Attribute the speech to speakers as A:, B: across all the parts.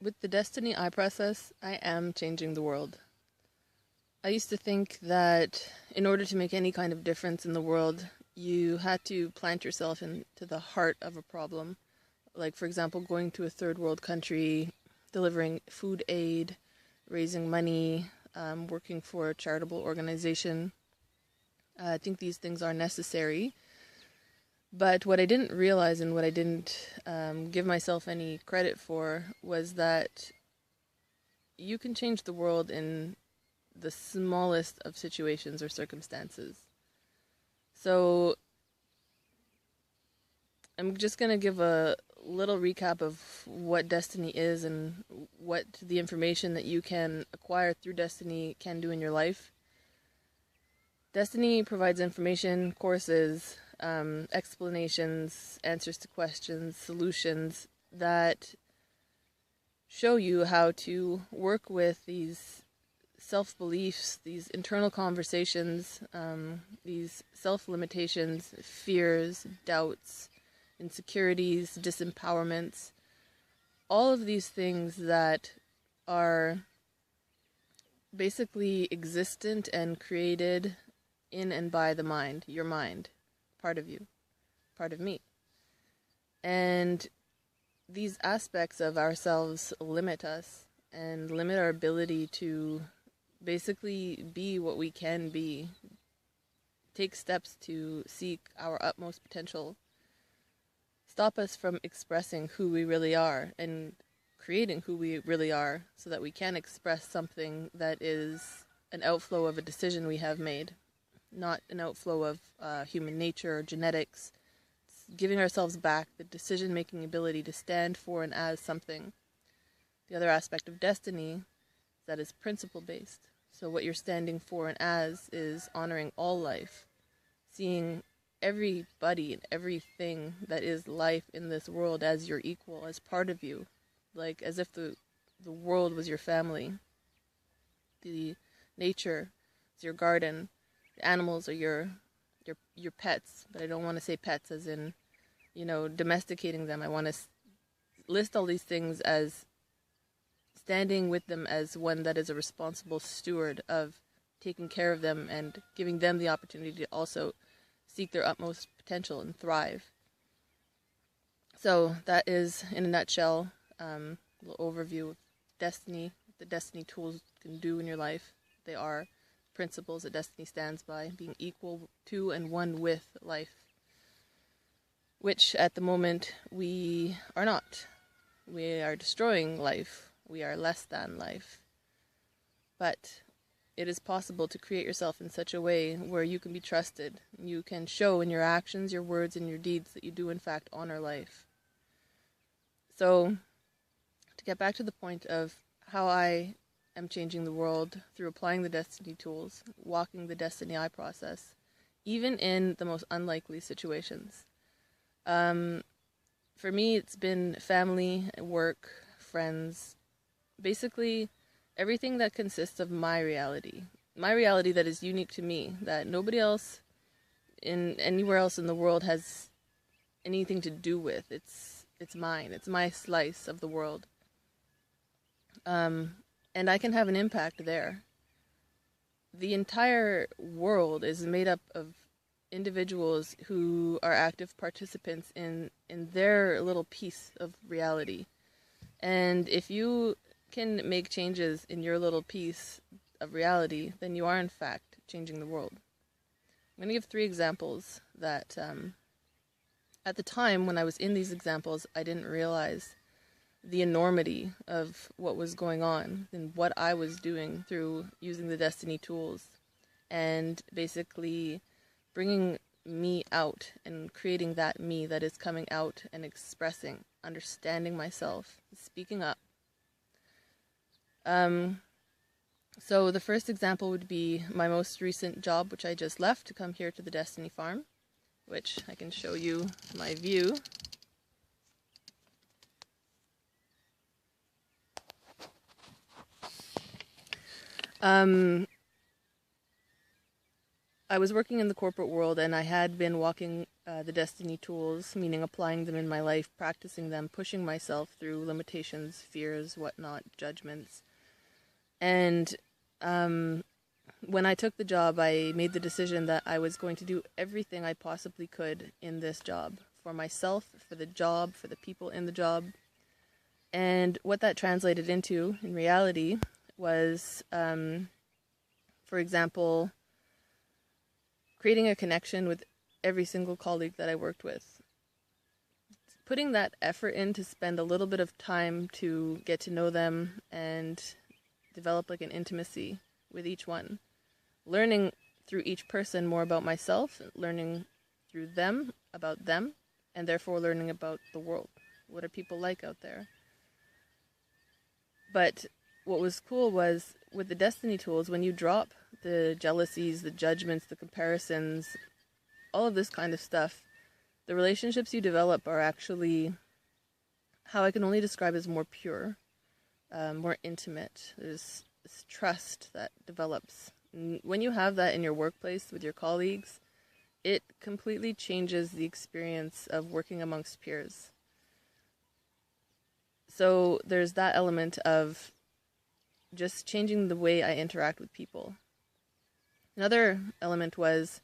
A: With the Desteni I process, I am changing the world. I used to think that in order to make any kind of difference in the world, you had to plant yourself into the heart of a problem. Like, for example, going to a third world country, delivering food aid, raising money, working for a charitable organization. I think these things are necessary. But what I didn't realize and what I didn't give myself any credit for was that you can change the world in the smallest of situations or circumstances. So I'm just going to give a little recap of what Desteni is and what the information that you can acquire through Desteni can do in your life. Desteni provides information, courses, explanations, answers to questions, solutions that show you how to work with these self-beliefs, these internal conversations, these self-limitations, fears, doubts, insecurities, disempowerments, all of these things that are basically existent and created in and by the mind, your mind, part of you, part of me. And these aspects of ourselves limit us and limit our ability to basically be what we can be, take steps to seek our utmost potential, stop us from expressing who we really are and creating who we really are so that we can express something that is an outflow of a decision we have made, not an outflow of human nature or genetics. It's giving ourselves back the decision-making ability to stand for and as something. The other aspect of Desteni is that is principle-based. So what you're standing for and as is honoring all life, seeing everybody and everything that is life in this world as your equal, as part of you, like as if the world was your family. The nature is your garden, the animals are your pets, but I don't want to say pets as in, domesticating them. I want to list all these things as standing with them as one that is a responsible steward of taking care of them and giving them the opportunity to also seek their utmost potential and thrive. So that is, in a nutshell, a little overview of Desteni, what the Desteni tools can do in your life. They are principles that Desteni stands by, being equal to and one with life, which at the moment we are not. We are destroying life. We are less than life. But it is possible to create yourself in such a way where you can be trusted. You can show in your actions, your words, and your deeds that you do in fact honor life. So, to get back to the point of how I am changing the world through applying the Desteni tools, walking the Desteni I process, even in the most unlikely situations. For me, it's been family, work, friends, basically everything that consists of my reality that is unique to me, that nobody else in anywhere else in the world has anything to do with. It's mine. It's my slice of the world. And I can have an impact there. The entire world is made up of individuals who are active participants in their little piece of reality. And if you can make changes in your little piece of reality, then you are in fact changing the world. I'm going to give 3 examples that at the time when I was in these examples, I didn't realize the enormity of what was going on and what I was doing through using the Desteni tools and basically bringing me out and creating that me that is coming out and expressing, understanding myself, speaking up. So the first example would be my most recent job, which I just left to come here to the Desteni farm, which I can show you my view. I was working in the corporate world, and I had been walking the Destiny tools, meaning applying them in my life, practicing them, pushing myself through limitations, fears, whatnot, judgments. And when I took the job, I made the decision that I was going to do everything I possibly could in this job, for myself, for the job, for the people in the job. And what that translated into, in reality, was, for example, creating a connection with every single colleague that I worked with. Putting that effort in to spend a little bit of time to get to know them and develop like an intimacy with each one. Learning through each person more about myself, learning through them about them, and therefore learning about the world. What are people like out there? But what was cool was with the Destiny tools, when you drop the jealousies, the judgments, the comparisons, all of this kind of stuff, the relationships you develop are actually how I can only describe as more pure, more intimate. There's this trust that develops. And when you have that in your workplace with your colleagues, it completely changes the experience of working amongst peers. So there's that element of just changing the way I interact with people. Another element was,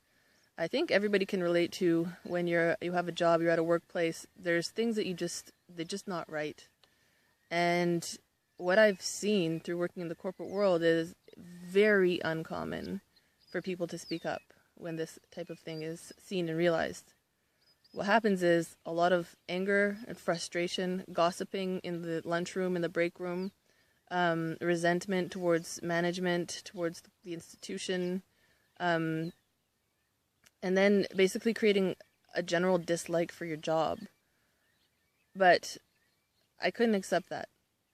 A: I think everybody can relate to when you have a job, you're at a workplace, there's things that they're just not right. And what I've seen through working in the corporate world is very uncommon for people to speak up when this type of thing is seen and realized. What happens is a lot of anger and frustration, gossiping in the lunchroom, in the break room, resentment towards management, towards the institution, and then basically creating a general dislike for your job. But I couldn't accept that.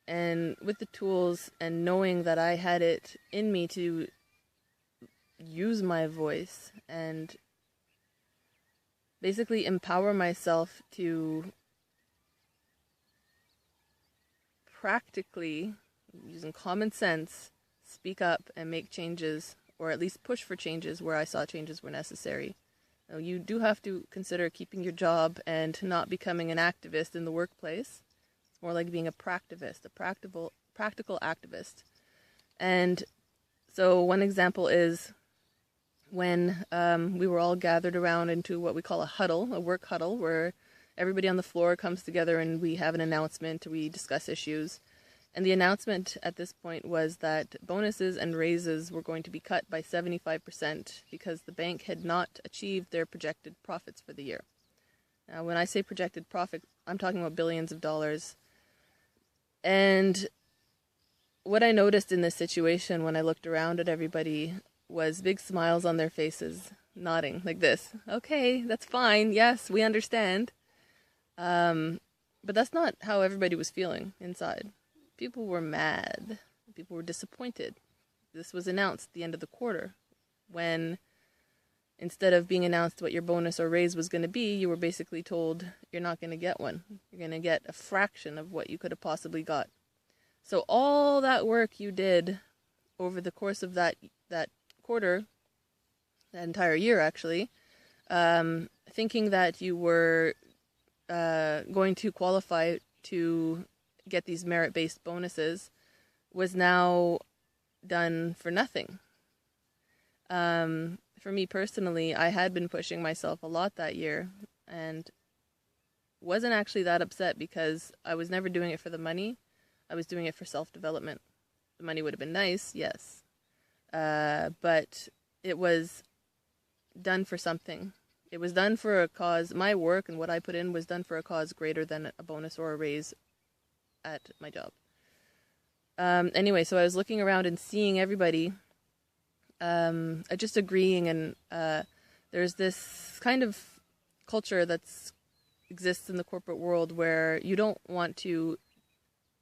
A: And with the tools and knowing that I had it in me to use my voice and basically empower myself to practically, using common sense, speak up and make changes, or at least push for changes where I saw changes were necessary. Now, you do have to consider keeping your job and not becoming an activist in the workplace. It's more like being a practivist, a practical activist. And so one example is when we were all gathered around into what we call a huddle, a work huddle, where everybody on the floor comes together and we have an announcement, we discuss issues. And the announcement at this point was that bonuses and raises were going to be cut by 75% because the bank had not achieved their projected profits for the year. Now, when I say projected profit, I'm talking about billions of dollars. And what I noticed in this situation when I looked around at everybody was big smiles on their faces, nodding like this. Okay, that's fine. Yes, we understand. But that's not how everybody was feeling inside. People were mad. People were disappointed. This was announced at the end of the quarter, when instead of being announced what your bonus or raise was going to be, you were basically told you're not going to get one. You're going to get a fraction of what you could have possibly got. So all that work you did over the course of that quarter, that entire year actually, thinking that you were going to qualify to get these merit-based bonuses, was now done for nothing. For me personally, I had been pushing myself a lot that year and wasn't actually that upset because I was never doing it for the money. I was doing it for self-development. The money would have been nice, yes. But it was done for something. It was done for a cause. My work and what I put in was done for a cause greater than a bonus or a raise at my job. Anyway, so I was looking around and seeing everybody just agreeing, and there's this kind of culture that exists in the corporate world where you don't want to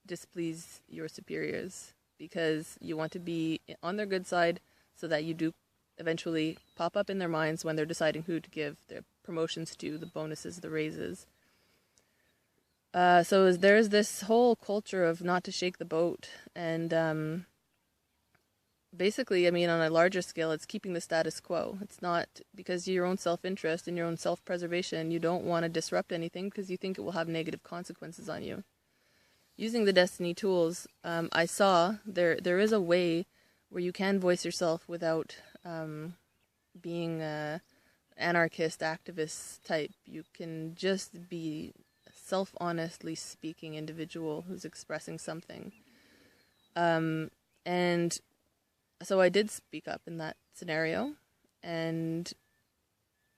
A: displease your superiors because you want to be on their good side so that you do eventually pop up in their minds when they're deciding who to give their promotions to, the bonuses, the raises. So there's this whole culture of not to shake the boat, and basically, I mean, on a larger scale, it's keeping the status quo. It's not because your own self-interest and your own self-preservation, you don't want to disrupt anything because you think it will have negative consequences on you. Using the Destiny tools, I saw there is a way where you can voice yourself without being a anarchist, activist type. You can just be a self-honestly speaking individual who's expressing something. And so I did speak up in that scenario, and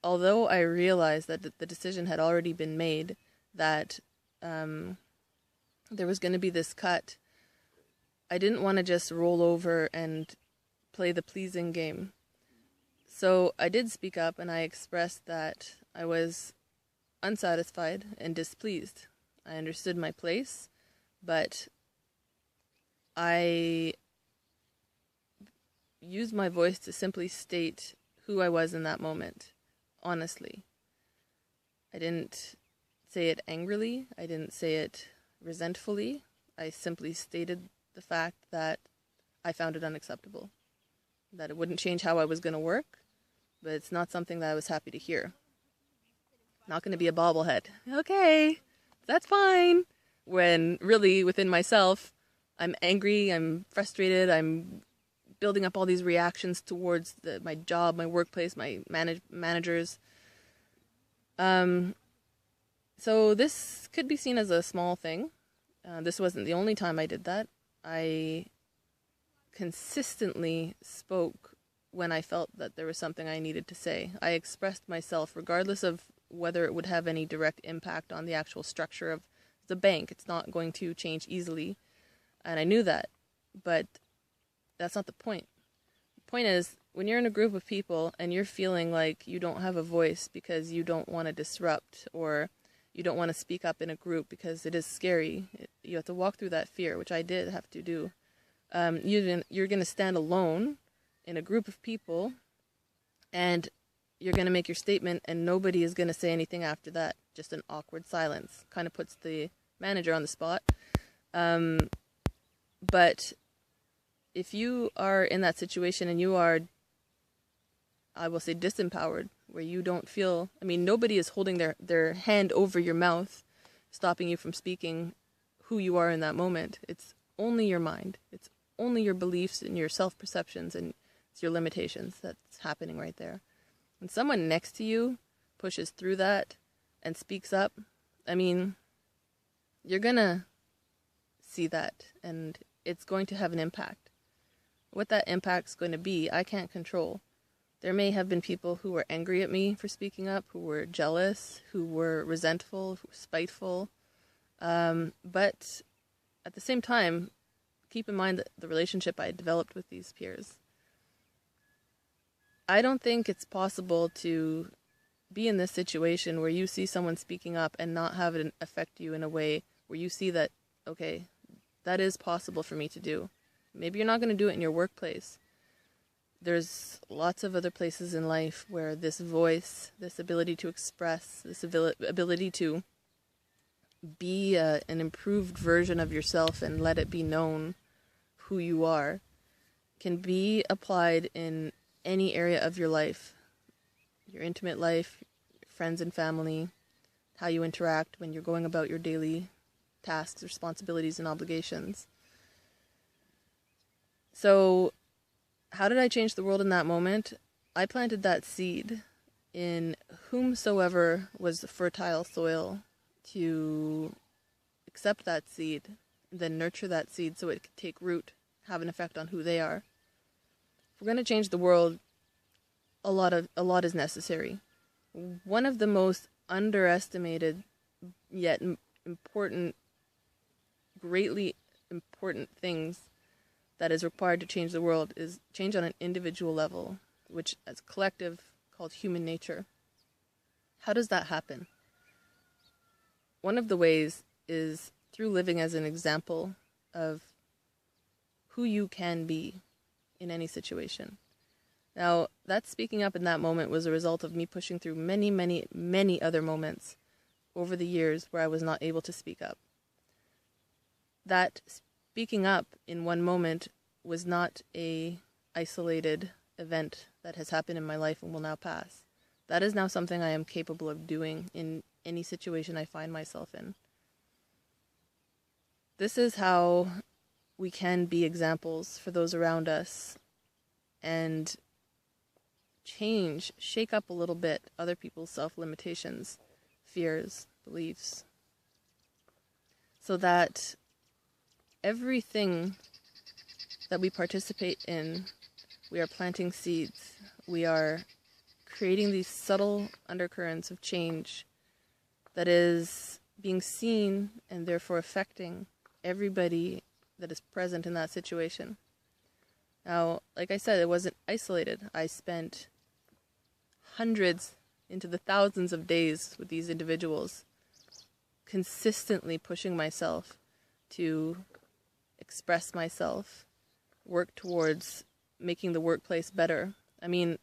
A: although I realized that the decision had already been made, that there was going to be this cut, I didn't want to just roll over and play the pleasing game. So I did speak up, and I expressed that I was unsatisfied and displeased. I understood my place, but I used my voice to simply state who I was in that moment, honestly. I didn't say it angrily. I didn't say it resentfully. I simply stated the fact that I found it unacceptable, that it wouldn't change how I was going to work, but it's not something that I was happy to hear. Not going to be a bobblehead. Okay, that's fine. When really within myself, I'm angry, I'm frustrated, I'm building up all these reactions towards my job, my workplace, my managers. So this could be seen as a small thing. This wasn't the only time I did that. I consistently spoke when I felt that there was something I needed to say. I expressed myself regardless of whether it would have any direct impact on the actual structure of the bank. It's not going to change easily, and I knew that, but that's not the point. The point is, when you're in a group of people and you're feeling like you don't have a voice because you don't want to disrupt, or you don't want to speak up in a group because it is scary, you have to walk through that fear, which I did have to do. You're going to stand alone in a group of people, and you're going to make your statement, and nobody is going to say anything after that. Just an awkward silence. Kind of puts the manager on the spot. But if you are in that situation and you are, I will say, disempowered, where you don't feel, I mean, nobody is holding their hand over your mouth, stopping you from speaking who you are in that moment. It's only your mind. It's only your beliefs and your self-perceptions, and it's your limitations that's happening right there. When someone next to you pushes through that and speaks up, I mean, you're gonna see that, and it's going to have an impact. What that impact's going to be, I can't control. There may have been people who were angry at me for speaking up, who were jealous, who were resentful, who were spiteful. But at the same time, keep in mind that the relationship I developed with these peers. I don't think it's possible to be in this situation where you see someone speaking up and not have it affect you in a way where you see that, okay, that is possible for me to do. Maybe you're not going to do it in your workplace. There's lots of other places in life where this voice, this ability to express, this ability to be an improved version of yourself and let it be known who you are, can be applied in any area of your life. Your intimate life, your friends and family, how you interact when you're going about your daily tasks, responsibilities, and obligations. So, how did I change the world in that moment? I planted that seed in whomsoever was the fertile soil to accept that seed, then nurture that seed so it could take root, have an effect on who they are. If we're going to change the world, a lot is necessary. One of the most underestimated yet important, greatly important things that is required to change the world is change on an individual level, which as collective called human nature. How does that happen? One of the ways is through living as an example of who you can be in any situation. Now, that speaking up in that moment was a result of me pushing through many, many, many other moments over the years where I was not able to speak up. That speaking up in one moment was not a isolated event that has happened in my life and will now pass. That is now something I am capable of doing in any situation I find myself in. This is how we can be examples for those around us and shake up a little bit other people's self-limitations, fears, beliefs, so that everything that we participate in, we are planting seeds. We are creating these subtle undercurrents of change that is being seen and therefore affecting everybody that is present in that situation. Now, like I said, it wasn't isolated. I spent hundreds into the thousands of days with these individuals, consistently pushing myself to express myself, work towards making the workplace better. I mean,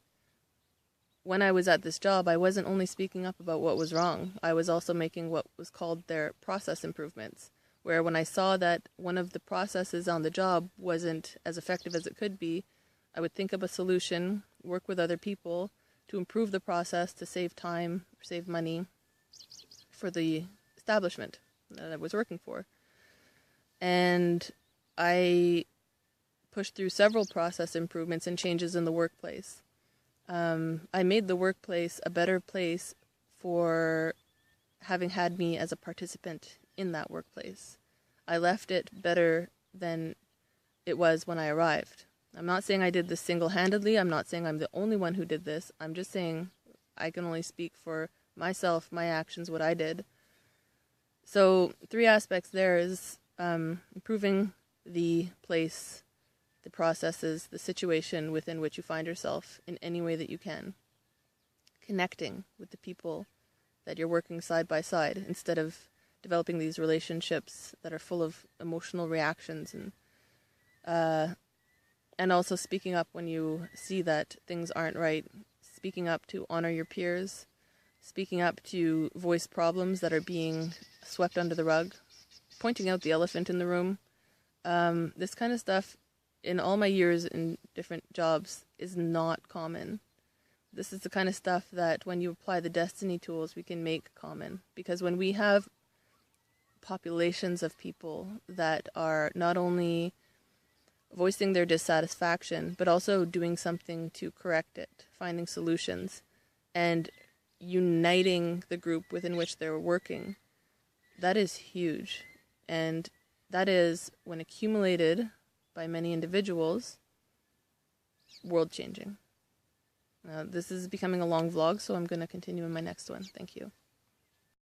A: when I was at this job, I wasn't only speaking up about what was wrong. I was also making what was called their process improvements, where when I saw that one of the processes on the job wasn't as effective as it could be, I would think of a solution, work with other people to improve the process, to save time, save money for the establishment that I was working for. And I pushed through several process improvements and changes in the workplace. I made the workplace a better place for having had me as a participant in that workplace. I left it better than it was when I arrived. I'm not saying I did this single-handedly. I'm not saying I'm the only one who did this. I'm just saying I can only speak for myself, my actions, what I did. So 3 aspects there is improving the place, the processes, the situation within which you find yourself in any way that you can. Connecting with the people that you're working side by side instead of developing these relationships that are full of emotional reactions, and also speaking up when you see that things aren't right, speaking up to honor your peers, speaking up to voice problems that are being swept under the rug, pointing out the elephant in the room. This kind of stuff in all my years in different jobs is not common. This is the kind of stuff that when you apply the Desteni tools, we can make common. Because when we have populations of people that are not only voicing their dissatisfaction, but also doing something to correct it, finding solutions, and uniting the group within which they're working, that is huge. And that is, when accumulated by many individuals, world-changing. This is becoming a long vlog, so I'm going to continue in my next one. Thank you.